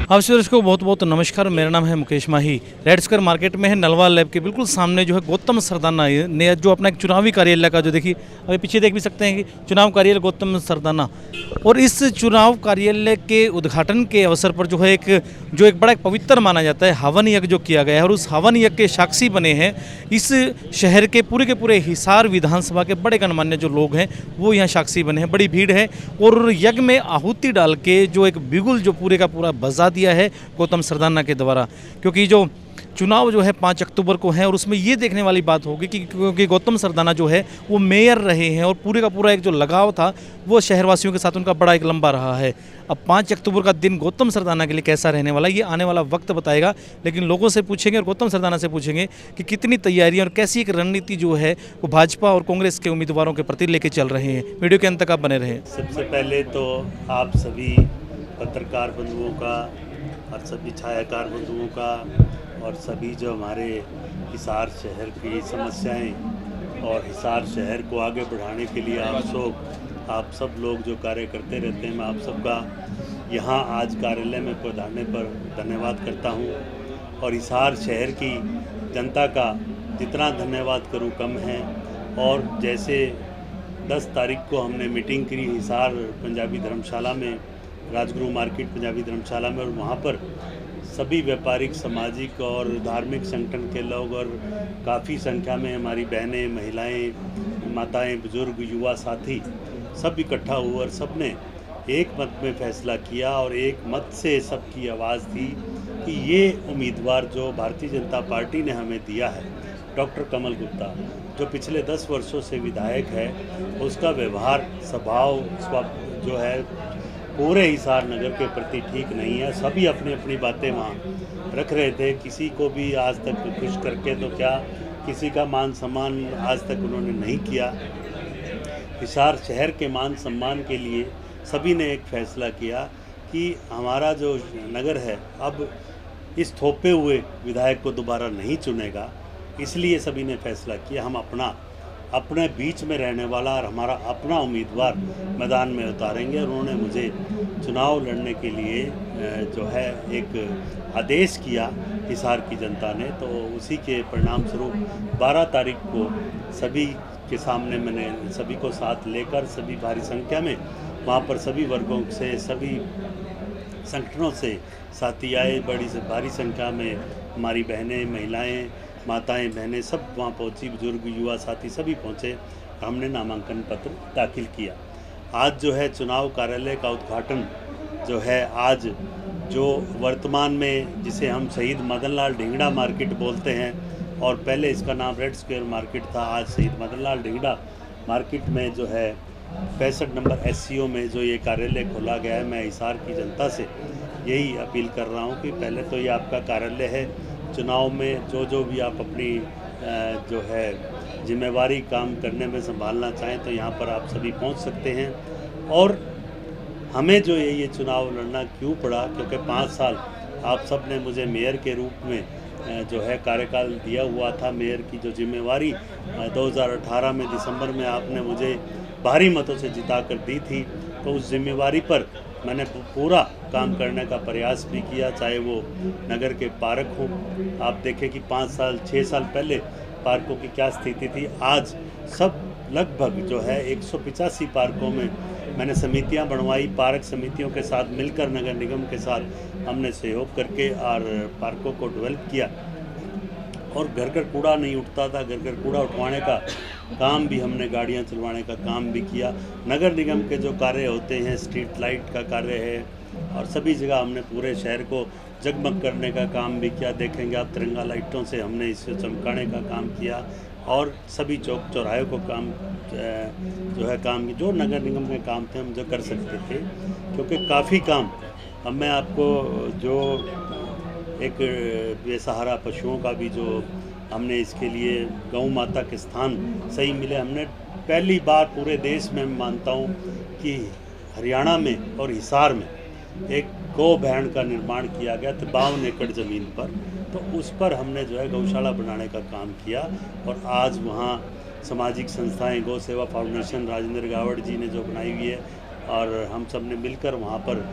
आप सभी दर्शकों को बहुत बहुत नमस्कार। मेरा नाम है मुकेश माही। रेड स्क्वायर मार्केट में है, नलवा लैब के बिल्कुल सामने जो है गौतम सरदाना ने जो अपना एक चुनावी कार्यालय का जो देखिए अभी पीछे देख भी सकते हैं कि चुनाव कार्यालय गौतम सरदाना। और इस चुनाव कार्यालय के उद्घाटन के अवसर पर जो है एक बड़ा एक पवित्र माना जाता है हवन यज्ञ जो किया गया है, और उस हवन यज्ञ के साक्षी बने हैं इस शहर के पूरे हिसार विधानसभा के बड़े गणमान्य जो लोग हैं वो यहाँ साक्षी बने हैं। बड़ी भीड़ है और यज्ञ में आहुति डाल के जो एक बिगुल जो पूरे का पूरा बजा दिया है गौतम सरदाना के द्वारा, क्योंकि जो चुनाव जो है 5 अक्टूबर को है और उसमें ये देखने वाली बात होगी कि क्योंकि गौतम सरदाना जो है वो मेयर रहे हैं और पूरे का पूरा एक जो लगाव था वो शहरवासियों के साथ उनका बड़ा एक लंबा रहा है। अब 5 अक्टूबर का दिन गौतम सरदाना के लिए कैसा रहने वाला है ये आने वाला वक्त बताएगा, लेकिन लोगों से पूछेंगे और गौतम सरदाना से पूछेंगे कि कितनी तैयारियां और कैसी एक रणनीति जो है वो भाजपा और कांग्रेस के उम्मीदवारों के प्रति लेके चल रहे हैं। वीडियो के अंत तक आप बने रहें। सबसे पहले तो आप सभी पत्रकार बंधुओं का और सभी छायाकार बंधुओं का और सभी जो हमारे हिसार शहर की समस्याएं और हिसार शहर को आगे बढ़ाने के लिए आप सब लोग जो कार्य करते रहते हैं, मैं आप सबका यहाँ आज कार्यालय में पधारने पर धन्यवाद करता हूँ। और हिसार शहर की जनता का जितना धन्यवाद करूँ कम है। और जैसे 10 तारीख को हमने मीटिंग करी हिसार पंजाबी धर्मशाला में, राजगुरु मार्केट पंजाबी धर्मशाला में, और वहाँ पर सभी व्यापारिक, सामाजिक और धार्मिक संगठन के लोग और काफ़ी संख्या में हमारी बहनें, महिलाएं, माताएं, बुजुर्ग, युवा साथी सब इकट्ठा हुए और सब ने एक मत में फैसला किया और एक मत से सबकी आवाज़ थी कि ये उम्मीदवार जो भारतीय जनता पार्टी ने हमें दिया है, डॉक्टर कमल गुप्ता, जो पिछले 10 वर्षों से विधायक है, उसका व्यवहार, स्वभाव जो है पूरे हिसार नगर के प्रति ठीक नहीं है। सभी अपनी अपनी बातें वहाँ रख रहे थे, किसी को भी आज तक खुश करके तो क्या, किसी का मान सम्मान आज तक उन्होंने नहीं किया। हिसार शहर के मान सम्मान के लिए सभी ने एक फैसला किया कि हमारा जो नगर है अब इस थोपे हुए विधायक को दोबारा नहीं चुनेगा। इसलिए सभी ने फैसला किया हम अपने बीच में रहने वाला और हमारा अपना उम्मीदवार मैदान में उतारेंगे। और उन्होंने मुझे चुनाव लड़ने के लिए जो है एक आदेश किया हिसार की जनता ने, तो उसी के परिणाम स्वरूप 12 तारीख को सभी के सामने मैंने सभी को साथ लेकर सभी भारी संख्या में वहाँ पर सभी वर्गों से, सभी संगठनों से साथी आए। बड़ी से भारी संख्या में हमारी बहनें, महिलाएं, माताएं, बहनें सब वहाँ पहुँची, बुजुर्ग, युवा साथी सभी पहुँचे। हमने नामांकन पत्र दाखिल किया। आज जो है चुनाव कार्यालय का उद्घाटन जो है, आज जो वर्तमान में जिसे हम शहीद मदन लाल ढींगड़ा मार्केट बोलते हैं और पहले इसका नाम रेड स्क्वायर मार्केट था, आज शहीद मदन लाल ढींगड़ा मार्केट में जो है 65 नंबर SCO में जो ये कार्यालय खोला गया है। मैं हिसार की जनता से यही अपील कर रहा हूँ कि पहले तो ये आपका कार्यालय है, चुनाव में जो भी आप अपनी जो है जिम्मेवारी काम करने में संभालना चाहें तो यहाँ पर आप सभी पहुँच सकते हैं। और हमें जो ये चुनाव लड़ना क्यों पड़ा, क्योंकि 5 साल आप सब ने मुझे मेयर के रूप में जो है कार्यकाल दिया हुआ था। मेयर की जो जिम्मेवारी 2018 में दिसंबर में आपने मुझे भारी मतों से जिता कर दी थी, तो उस जिम्मेवारी पर मैंने पूरा काम करने का प्रयास भी किया, चाहे वो नगर के पार्क हों। आप देखें कि 5 साल 6 साल पहले पार्कों की क्या स्थिति थी, आज सब लगभग जो है 185 पार्कों में मैंने समितियां बनवाई। पार्क समितियों के साथ मिलकर नगर निगम के साथ हमने सहयोग करके और पार्कों को डेवलप किया। और घर घर कूड़ा नहीं उठता था, घर घर कूड़ा उठवाने का काम भी हमने, गाड़ियां चलवाने का काम भी किया। नगर निगम के जो कार्य होते हैं, स्ट्रीट लाइट का कार्य है और सभी जगह हमने पूरे शहर को जगमग करने का काम भी किया। देखेंगे आप तिरंगा लाइटों से हमने इसे चमकाने का काम किया और सभी चौक चौराहे को काम जो है काम जो नगर निगम के काम थे हम जो कर सकते थे, क्योंकि काफ़ी काम। अब मैं आपको जो एक बेसहारा पशुओं का भी जो हमने इसके लिए गौ माता के स्थान सही मिले। हमने पहली बार पूरे देश में मानता हूँ कि हरियाणा में और हिसार में एक गौ भैन का निर्माण किया गया था 52 एकड़ ज़मीन पर, तो उस पर हमने जो है गौशाला बनाने का काम किया। और आज वहाँ सामाजिक संस्थाएं, गौ सेवा फाउंडेशन राजेंद्र गावड़ जी ने जो बनाई हुई है, और हम सब ने मिलकर वहाँ पर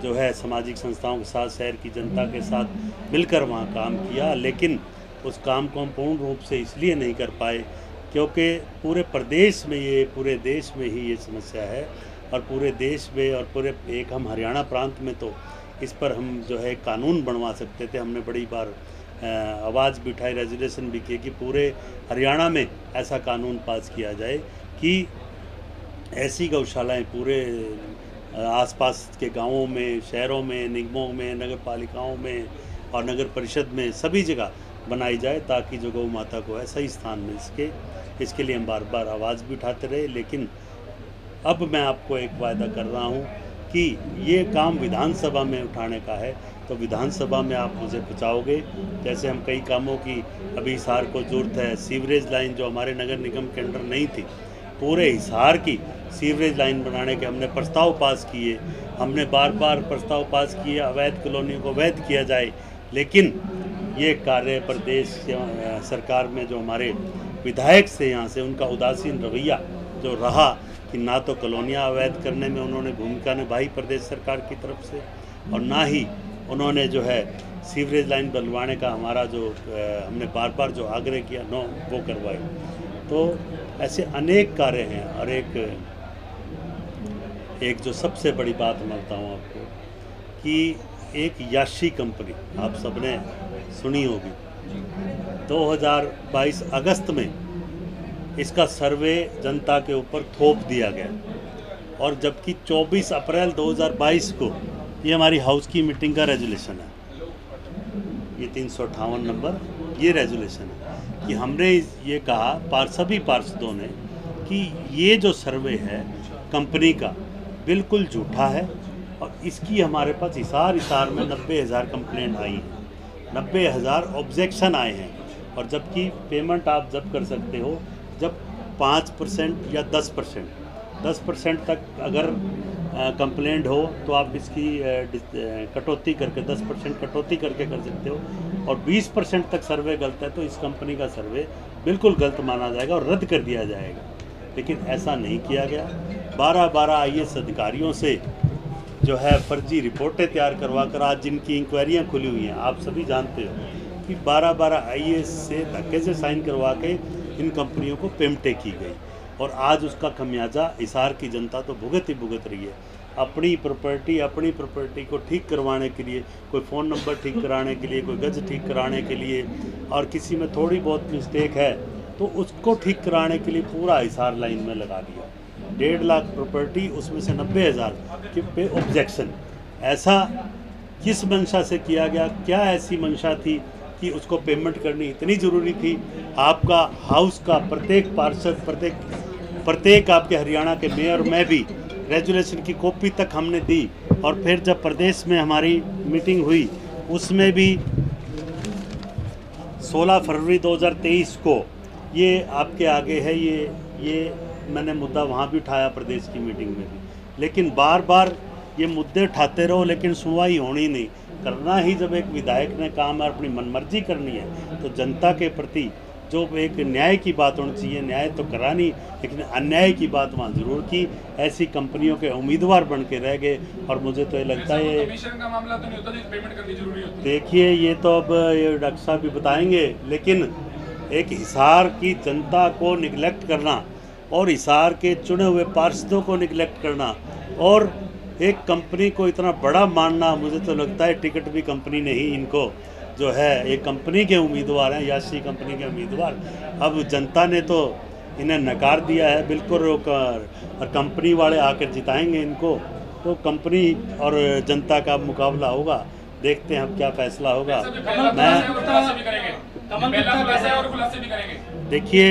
जो है सामाजिक संस्थाओं के साथ, शहर की जनता के साथ मिलकर वहाँ काम किया। लेकिन उस काम को हम पूर्ण रूप से इसलिए नहीं कर पाए क्योंकि पूरे प्रदेश में ये, पूरे देश में ही ये समस्या है, और पूरे देश में और पूरे एक हम हरियाणा प्रांत में तो इस पर हम जो है कानून बनवा सकते थे। हमने बड़ी बार आवाज़ भी उठाई, रेजोल्यूशन भी किए कि पूरे हरियाणा में ऐसा कानून पास किया जाए कि ऐसी गौशालाएं पूरे आसपास के गांवों में, शहरों में, निगमों में, नगर पालिकाओं में और नगर परिषद में सभी जगह बनाई जाए ताकि जो गौ माता को है सही स्थान मिल सके। इसके लिए हम बार बार आवाज़ भी उठाते रहे। लेकिन अब मैं आपको एक वायदा कर रहा हूँ कि ये काम विधानसभा में उठाने का है तो विधानसभा में आप मुझे पहुँचाओगे। जैसे हम कई कामों की अभी हिसार को ज़रूरत है, सीवरेज लाइन जो हमारे नगर निगम के अंडर नहीं थी, पूरे हिसार की सीवरेज लाइन बनाने के हमने प्रस्ताव पास किए। हमने बार बार प्रस्ताव पास किए अवैध कॉलोनियों को वैध किया जाए, लेकिन ये कार्य प्रदेश सरकार में जो हमारे विधायक से यहाँ से उनका उदासीन रवैया जो रहा कि ना तो कॉलोनियाँ अवैध करने में उन्होंने भूमिका निभाई प्रदेश सरकार की तरफ से, और ना ही उन्होंने जो है सीवरेज लाइन बनवाने का हमारा जो हमने बार बार जो आग्रह किया नो वो करवाए। तो ऐसे अनेक कार्य हैं। और एक जो सबसे बड़ी बात मैं बताऊँ आपको कि एक याशी कंपनी आप सबने सुनी होगी, 2022 अगस्त में इसका सर्वे जनता के ऊपर थोप दिया गया, और जबकि 24 अप्रैल 2022 को ये हमारी हाउस की मीटिंग का रेजोल्यूशन है, ये 358 नंबर ये रेजोल्यूशन है कि हमने ये कहा सभी पार्षदों ने कि ये जो सर्वे है कंपनी का बिल्कुल झूठा है, और इसकी हमारे पास हिसार में 90,000 कंप्लेंट आई हैं, 90,000 ऑब्जेक्शन आए हैं। और जबकि पेमेंट आप जब कर सकते हो जब 5% या 10% तक अगर कंप्लेंट हो तो आप इसकी कटौती करके 10% कटौती करके कर सकते हो, और 20% तक सर्वे गलत है तो इस कंपनी का सर्वे बिल्कुल गलत माना जाएगा और रद्द कर दिया जाएगा। लेकिन ऐसा नहीं किया गया। 12 IAS अधिकारियों से जो है फर्जी रिपोर्टें तैयार करवा कर आज जिनकी इंक्वायरियाँ खुली हुई हैं, आप सभी जानते हो कि 12 IAS से धक्के से साइन करवा के इन कंपनियों को पेमेंटें की गई, और आज उसका खमियाजा हिसार की जनता तो भुगत रही है। अपनी प्रॉपर्टी को ठीक करवाने के लिए, कोई फ़ोन नंबर ठीक कराने के लिए, कोई गज ठीक कराने के लिए, और किसी में थोड़ी बहुत मिस्टेक है तो उसको ठीक कराने के लिए पूरा हिसार लाइन में लगा दिया। 1.5 लाख प्रॉपर्टी, उसमें से 90,000 के पे ऑब्जेक्शन। ऐसा किस मंशा से किया गया? क्या ऐसी मंशा थी कि उसको पेमेंट करनी इतनी ज़रूरी थी? आपका हाउस का प्रत्येक पार्षद, प्रत्येक आपके हरियाणा के मेयर में भी रेजोल्यूशन की कॉपी तक हमने दी, और फिर जब प्रदेश में हमारी मीटिंग हुई उसमें भी 16 फरवरी 2023 को ये आपके आगे है, ये मैंने मुद्दा वहाँ भी उठाया प्रदेश की मीटिंग में भी। लेकिन बार बार ये मुद्दे उठाते रहो लेकिन सुनवाई होनी नहीं। करना ही जब एक विधायक ने काम है, अपनी मनमर्जी करनी है, तो जनता के प्रति जो एक न्याय की बात होनी चाहिए, न्याय तो करा नहीं लेकिन अन्याय की बात वहाँ जरूर की। ऐसी कंपनियों के उम्मीदवार बन के रह गए, और मुझे तो ये लगता है कमीशन का मामला तो नहीं होता जो पेमेंट करनी जरूरी होती है। देखिए ये तो अब ये डॉक्टर साहब भी बताएंगे, लेकिन एक हिसार की जनता को निगलेक्ट करना और हिसार के चुने हुए पार्षदों को निगलेक्ट करना और एक कंपनी को इतना बड़ा मानना, मुझे तो लगता है टिकट भी कंपनी ने ही इनको जो है एक कंपनी के उम्मीदवार हैं, याशी कंपनी के उम्मीदवार। अब जनता ने तो इन्हें नकार दिया है बिल्कुल रोकर, और कंपनी वाले आकर जिताएंगे इनको। तो कंपनी और जनता का मुकाबला होगा, देखते हैं अब क्या फैसला होगा। देखिए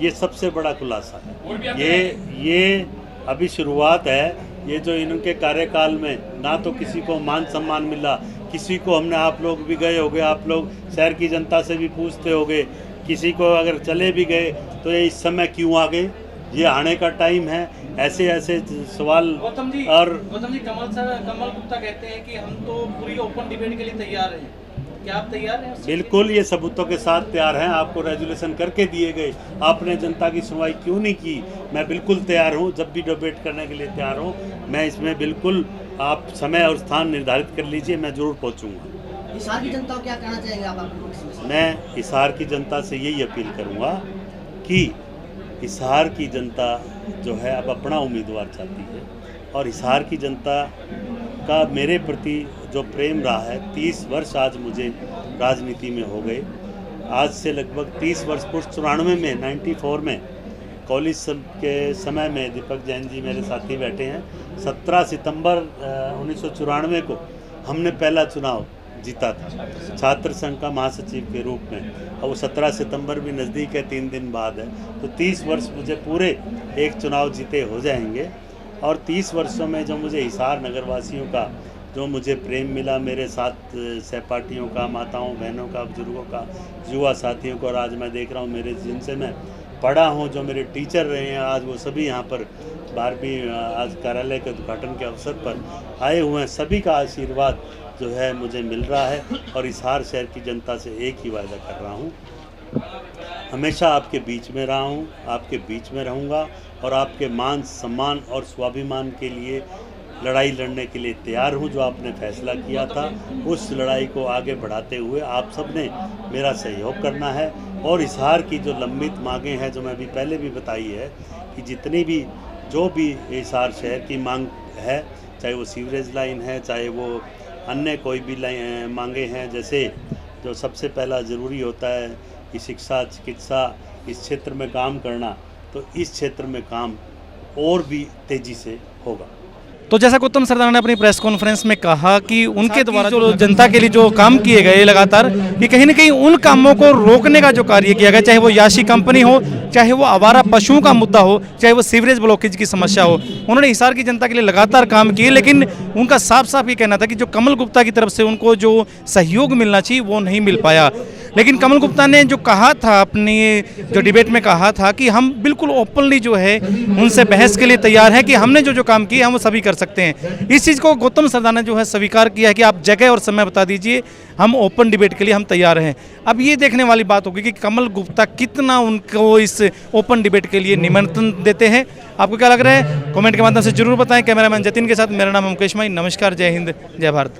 ये सबसे बड़ा खुलासा है, ये अभी शुरुआत है। ये जो इनके कार्यकाल में ना तो किसी को मान सम्मान मिला, किसी को हमने, आप लोग भी गए होगे, आप लोग शहर की जनता से भी पूछते होगे, किसी को अगर चले भी गए तो ये इस समय क्यों आ गए, ये आने का टाइम है, ऐसे सवाल। गौतम जी, और कमल गुप्ता कहते हैं कि हम तो पूरी ओपन डिबेट के लिए तैयार हैं, क्या आप तैयार हैं? बिल्कुल, ये सबूतों के साथ तैयार हैं। आपको रेजोल्यूशन करके दिए गए, आपने जनता की सुनवाई क्यों नहीं की? मैं बिल्कुल तैयार हूँ, जब भी डिबेट करने के लिए तैयार हूँ। मैं इसमें बिल्कुल, आप समय और स्थान निर्धारित कर लीजिए, मैं ज़रूर पहुँचूँगा। हिसार की जनता को क्या कहना चाहेंगे आप? मैं हिसार की जनता से यही अपील करूँगा कि हिसार की जनता जो है अब अपना उम्मीदवार चाहती है, और हिसार की जनता का मेरे प्रति जो प्रेम रहा है, 30 वर्ष आज मुझे राजनीति में हो गए। आज से लगभग 30 वर्ष पूर्व 94 में 94 में कॉलेज के समय में दीपक जैन जी मेरे साथी बैठे हैं। 17 सितंबर 1994 को हमने पहला चुनाव जीता था छात्र संघ का महासचिव के रूप में, और वो 17 सितंबर भी नज़दीक है, 3 दिन बाद है। तो 30 वर्ष मुझे पूरे एक चुनाव जीते हो जाएंगे, और 30 वर्षों में जो मुझे हिसार नगरवासियों का जो मुझे प्रेम मिला, मेरे साथ सहपाठियों का, माताओं बहनों का, बुजुर्गों का, युवा साथियों को, और आज मैं देख रहा हूँ मेरे जिनसे मैं पढ़ा हूँ, जो मेरे टीचर रहे हैं, आज वो सभी यहाँ पर 12वीं आज कार्यालय के उद्घाटन के अवसर पर आए हुए हैं। सभी का आशीर्वाद जो है मुझे मिल रहा है, और हिसार शहर की जनता से एक ही वायदा कर रहा हूँ, हमेशा आपके बीच में रहा हूँ, आपके बीच में रहूँगा, और आपके मान सम्मान और स्वाभिमान के लिए लड़ाई लड़ने के लिए तैयार हूँ। जो आपने फैसला किया था, उस लड़ाई को आगे बढ़ाते हुए आप सब ने मेरा सहयोग करना है, और हिसार की जो लंबित मांगें हैं, जो मैं अभी पहले भी बताई है कि जितनी भी जो भी हिसार शहर की मांग है, चाहे वो सीवरेज लाइन है, चाहे वो अन्य कोई भी मांगे हैं, जैसे जो सबसे पहला ज़रूरी होता है कि शिक्षा, चिकित्सा, इस क्षेत्र में काम करना, तो इस क्षेत्र में काम और भी तेज़ी से होगा। तो जैसा गौतम सरदाना ने अपनी प्रेस कॉन्फ्रेंस में कहा कि उनके द्वारा जो जनता के लिए जो काम किए गए लगातार, कि कहीं न कहीं उन कामों को रोकने का जो कार्य किया गया, चाहे वो याशी कंपनी हो, चाहे वो आवारा पशुओं का मुद्दा हो, चाहे वो सीवरेज ब्लॉकेज की समस्या हो, उन्होंने हिसार की जनता के लिए लगातार काम किए। लेकिन उनका साफ साफ ये कहना था कि जो कमल गुप्ता की तरफ से उनको जो सहयोग मिलना चाहिए वो नहीं मिल पाया। लेकिन कमल गुप्ता ने जो कहा था, अपनी जो डिबेट में कहा था कि हम बिल्कुल ओपनली जो है उनसे बहस के लिए तैयार हैं, कि हमने जो जो काम किए हम वो सभी कर सकते हैं। इस चीज़ को गौतम सरदाना ने जो है स्वीकार किया है कि आप जगह और समय बता दीजिए, हम ओपन डिबेट के लिए हम तैयार हैं। अब ये देखने वाली बात होगी कि कमल गुप्ता कितना उनको इस ओपन डिबेट के लिए निमंत्रण देते हैं। आपको क्या लग रहा है, कमेंट के माध्यम से जरूर बताएं। कैमरामैन जतिन के साथ मेरा नाम है मुकेश माही। नमस्कार, जय हिंद, जय भारत।